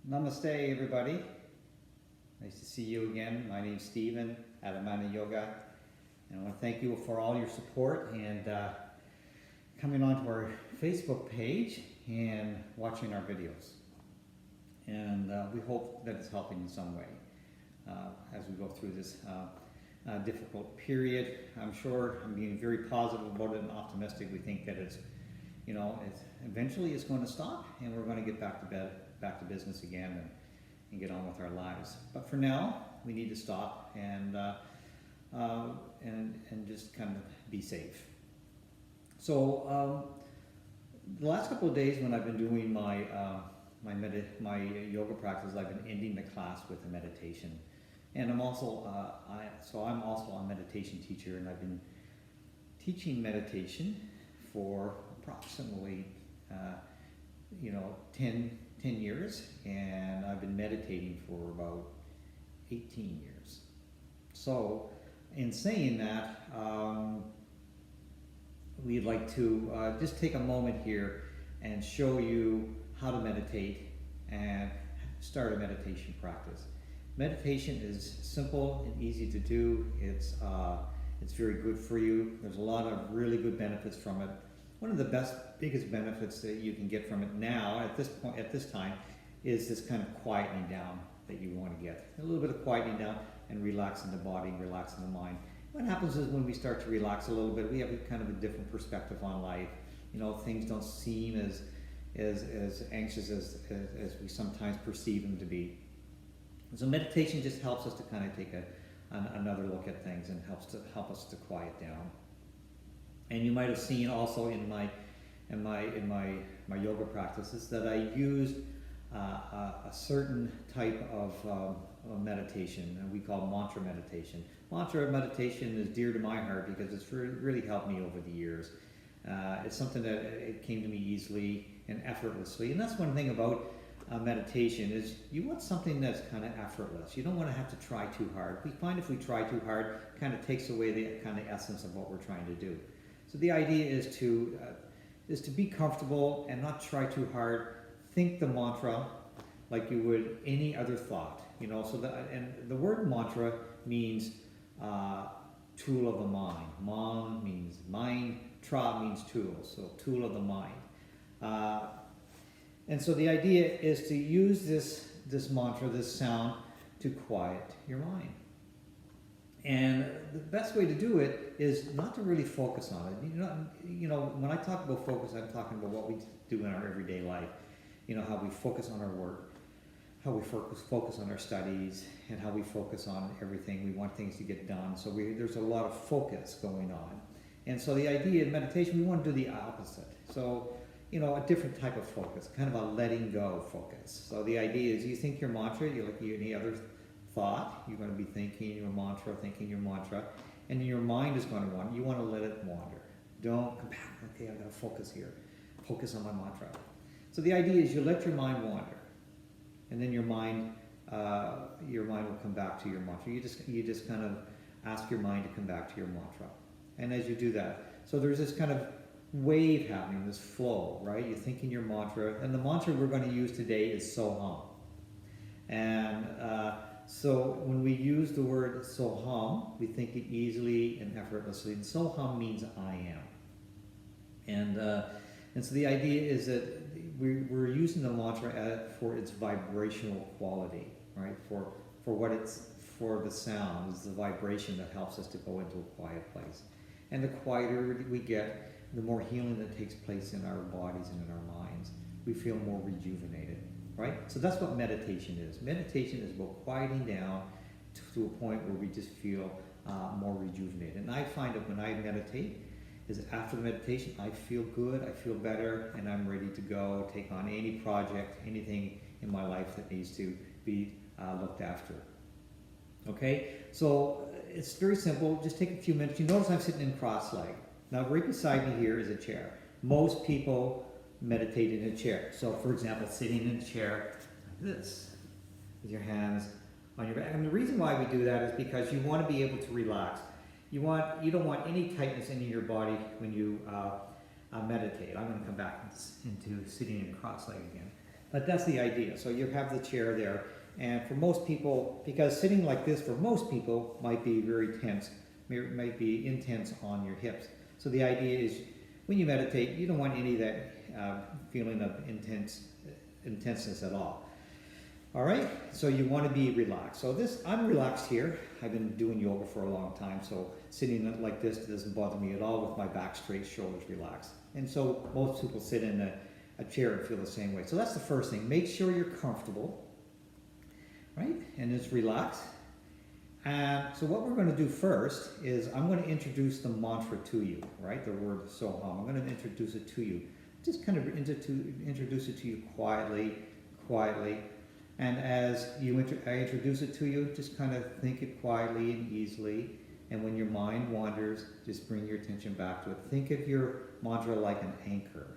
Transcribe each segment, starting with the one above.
Namaste, everybody. Nice to see you again. My name's Stephen at Amana Yoga, and I want to thank you for all your support and coming onto our Facebook page and watching our videos. And we hope that it's helping in some way as we go through this difficult period. I'm sure I'm being very positive about it and optimistic. We think that it's eventually it's going to stop, and we're going to get back to business again and get on with our lives. But for now, we need to stop and just kind of be safe. So the last couple of days when I've been doing my yoga practice, I've been ending the class with a meditation, and I'm also a meditation teacher, and I've been teaching meditation for approximately 10 years, and I've been meditating for about 18 years. So in saying that, we'd like to just take a moment here and show you how to meditate and start a meditation practice. Meditation is simple and easy to do. It's very good for you. There's a lot of really good benefits from it. One of the biggest benefits that you can get from it now, at this time, is this kind of quietening down that you want to get. A little bit of quietening down and relaxing the body, relaxing the mind. What happens is when we start to relax a little bit, we have kind of a different perspective on life. Things don't seem as anxious as we sometimes perceive them to be. So meditation just helps us to kind of take another look at things and help us to quiet down. And you might have seen also in my yoga practices that I use a certain type of meditation, and we call mantra meditation. Mantra meditation is dear to my heart because it's really helped me over the years. It's something that it came to me easily and effortlessly, and that's one thing about meditation is you want something that's kind of effortless. You don't want to have to try too hard. We find if we try too hard, it kind of takes away the kind of essence of what we're trying to do. So the idea is to be comfortable and not try too hard. Think the mantra like you would any other thought. And the word mantra means tool of the mind. Man means mind. Tra means tool. So tool of the mind. And so the idea is to use this mantra, this sound, to quiet your mind. And the best way to do it is not to really focus on it. When I talk about focus, I'm talking about what we do in our everyday life. How we focus on our work, how we focus on our studies, and how we focus on everything. We want things to get done. So there's a lot of focus going on. And so the idea in meditation, we want to do the opposite. So, a different type of focus, kind of a letting go focus. So the idea is you think your mantra, you look at any other thought, you're going to be thinking your mantra, and your mind is going to wander. You want to let it wander. Don't come back, okay, I've got to focus here. Focus on my mantra. So the idea is you let your mind wander, and then your mind will come back to your mantra. You just kind of ask your mind to come back to your mantra. And as you do that, so there's this kind of wave happening, this flow, right? You're thinking your mantra, and the mantra we're going to use today is Soham. And so when we use the word Soham, we think it easily and effortlessly. And Soham means I am. And so the idea is that we're using the mantra for its vibrational quality, right? For the sound, it's the vibration that helps us to go into a quiet place. And the quieter we get, the more healing that takes place in our bodies and in our minds. We feel more rejuvenated, right? So that's what meditation is. Meditation is about quieting down to a point where we just feel more rejuvenated. And I find that when I meditate, is after the meditation, I feel good, I feel better, and I'm ready to go take on any project, anything in my life that needs to be looked after. Okay, so it's very simple. Just take a few minutes. You notice I'm sitting in cross-legged. Now, right beside me here is a chair. Most people meditate in a chair. So, for example, sitting in a chair like this, with your hands on your back. And the reason why we do that is because you want to be able to relax. You don't want any tightness in your body when you meditate. I'm going to come back into sitting in cross-legged again. But that's the idea. So you have the chair there, and for most people, because sitting like this for most people might be very tense, might be intense on your hips. So the idea is, when you meditate, you don't want any of that feeling of intenseness at all. All right, so you want to be relaxed. So I'm relaxed here. I've been doing yoga for a long time, so sitting like this doesn't bother me at all with my back straight, shoulders relaxed. And so most people sit in a chair and feel the same way. So that's the first thing. Make sure you're comfortable, right? And it's relaxed. So what we're going to do first is I'm going to introduce the mantra to you, right? The word Soham. I'm going to introduce it to you. Just kind of introduce it to you quietly. And as I introduce it to you, just kind of think it quietly and easily. And when your mind wanders, just bring your attention back to it. Think of your mantra like an anchor,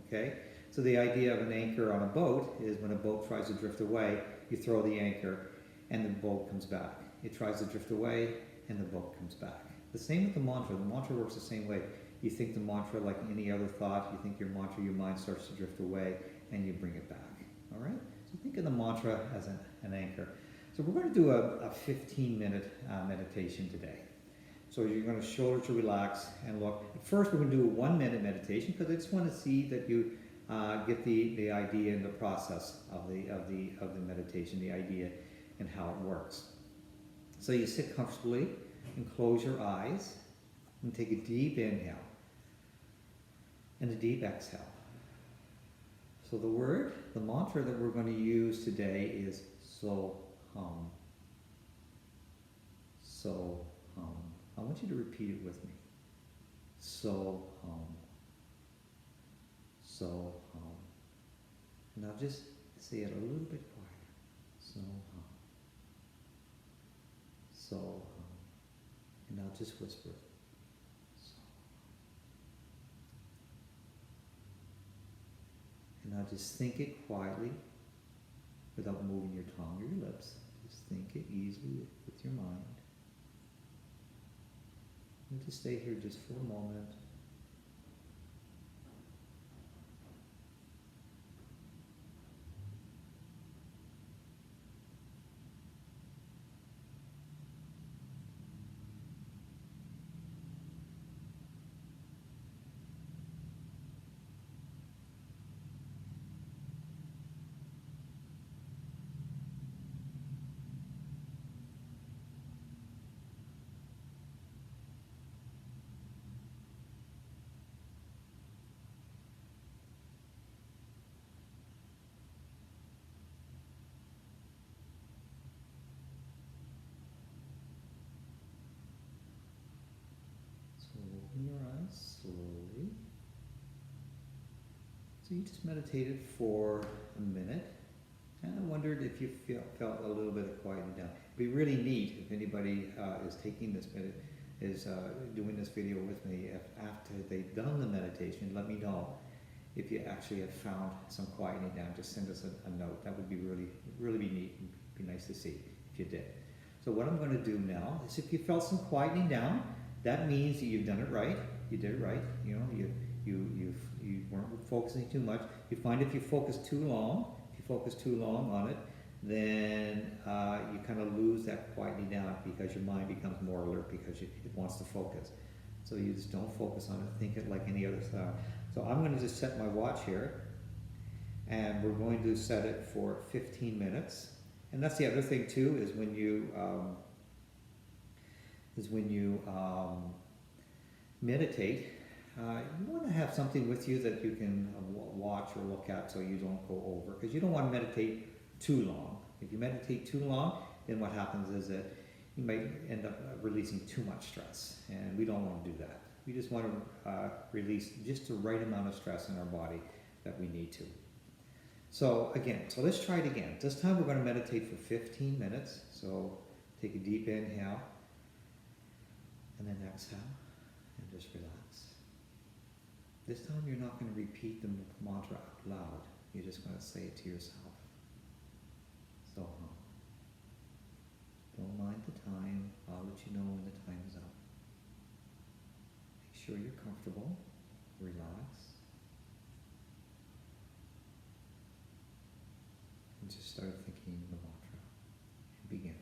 okay? So the idea of an anchor on a boat is when a boat tries to drift away, you throw the anchor and the boat comes back. It tries to drift away and the boat comes back. The same with the mantra. The mantra works the same way. You think the mantra like any other thought. You think your mantra, your mind starts to drift away and you bring it back, all right? So think of the mantra as an anchor. So we're going to do a 15-minute meditation today. So you're going to shoulders to relax and look. First, we're going to do a 1-minute meditation because I just want to see that you get the idea and the process of the meditation, the idea and how it works. So you sit comfortably and close your eyes and take a deep inhale and a deep exhale. So the mantra that we're going to use today is Soham. Soham. I want you to repeat it with me. Soham. Soham. And now just say it a little bit quieter. Soham. Soham. And now just whisper it. And now just think it quietly without moving your tongue or your lips. Just think it easily with your mind. And just stay here just for a moment. Open your eyes slowly. So you just meditated for a minute, and I wondered if you felt a little bit of quieting down. It'd be really neat if anybody is taking this doing this video with me. If after they've done the meditation, let me know if you actually have found some quieting down. Just send us a note. That would be really be neat and be nice to see if you did. So what I'm going to do now is, if you felt some quieting down, that means that you've done it right. You did it right. You know, you weren't focusing too much. You find if you focus too long on it, then you kind of lose that quieting down because your mind becomes more alert because it wants to focus. So you just don't focus on it. Think it like any other sound. So I'm going to just set my watch here, and we're going to set it for 15 minutes. And that's the other thing too, is when you meditate, you want to have something with you that you can watch or look at so you don't go over, because you don't want to meditate too long. If you meditate too long, then what happens is that you might end up releasing too much stress, and we don't want to do that. We just want to release just the right amount of stress in our body that we need to. So let's try it again. This time we're going to meditate for 15 minutes. So take a deep inhale and then exhale and just relax. This time you're not going to repeat the mantra out loud. You're just going to say it to yourself. Soham. Don't mind the time. I'll let you know when the time is up. Make sure you're comfortable. Relax. just start thinking the mantra and begin.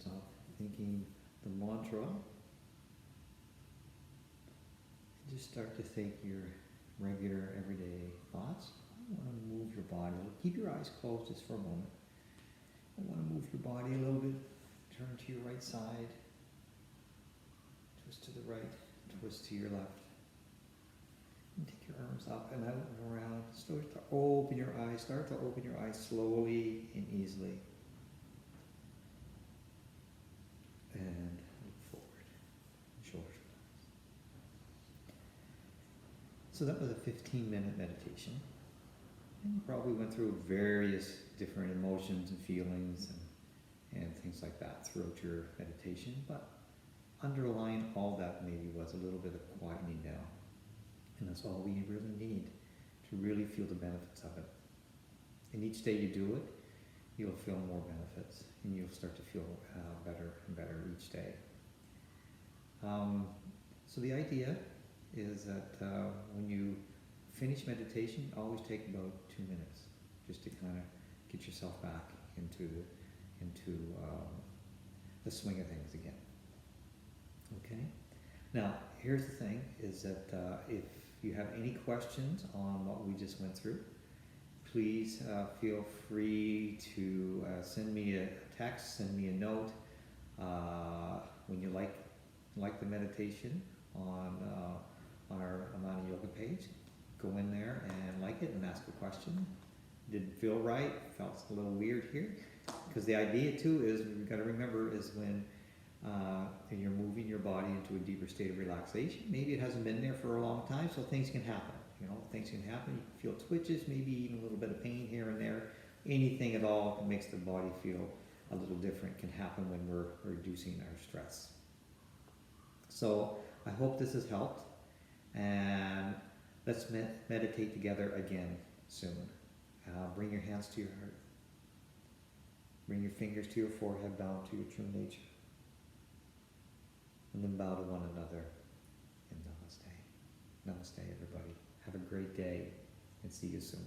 stop thinking the mantra. Just start to think your regular, everyday thoughts. I want to move your body. Keep your eyes closed just for a moment. I want to move your body a little bit. Turn to your right side. Twist to the right. Twist to your left. And take your arms up and out and around. Start to open your eyes. Start to open your eyes slowly and easily. And look forward. Shoulders. So that was a 15-minute meditation. And you probably went through various different emotions and feelings and things like that throughout your meditation. But underlying all that maybe was a little bit of quietening down. And that's all we really need to really feel the benefits of it. And each day you do it, you'll feel more benefits and you'll start to feel better and better each day. So the idea is that when you finish meditation, always take about 2 minutes just to kind of get yourself back into the swing of things again. Okay? Now, here's the thing, is that if you have any questions on what we just went through, please feel free to send me a text, send me a note when you like the meditation on our Amana Yoga page. Go in there and like it and ask a question. Didn't feel right, felt a little weird here. Because the idea too is, we've got to remember, is when you're moving your body into a deeper state of relaxation, maybe it hasn't been there for a long time, so things can happen. You know, things can happen. You can feel twitches, maybe even a little bit of pain here and there. Anything at all that makes the body feel a little different can happen when we're reducing our stress. So I hope this has helped, and let's meditate together again soon. Bring your hands to your heart. Bring your fingers to your forehead, bow to your true nature. And then bow to one another in Namaste. Namaste, everybody. Have a great day, and see you soon.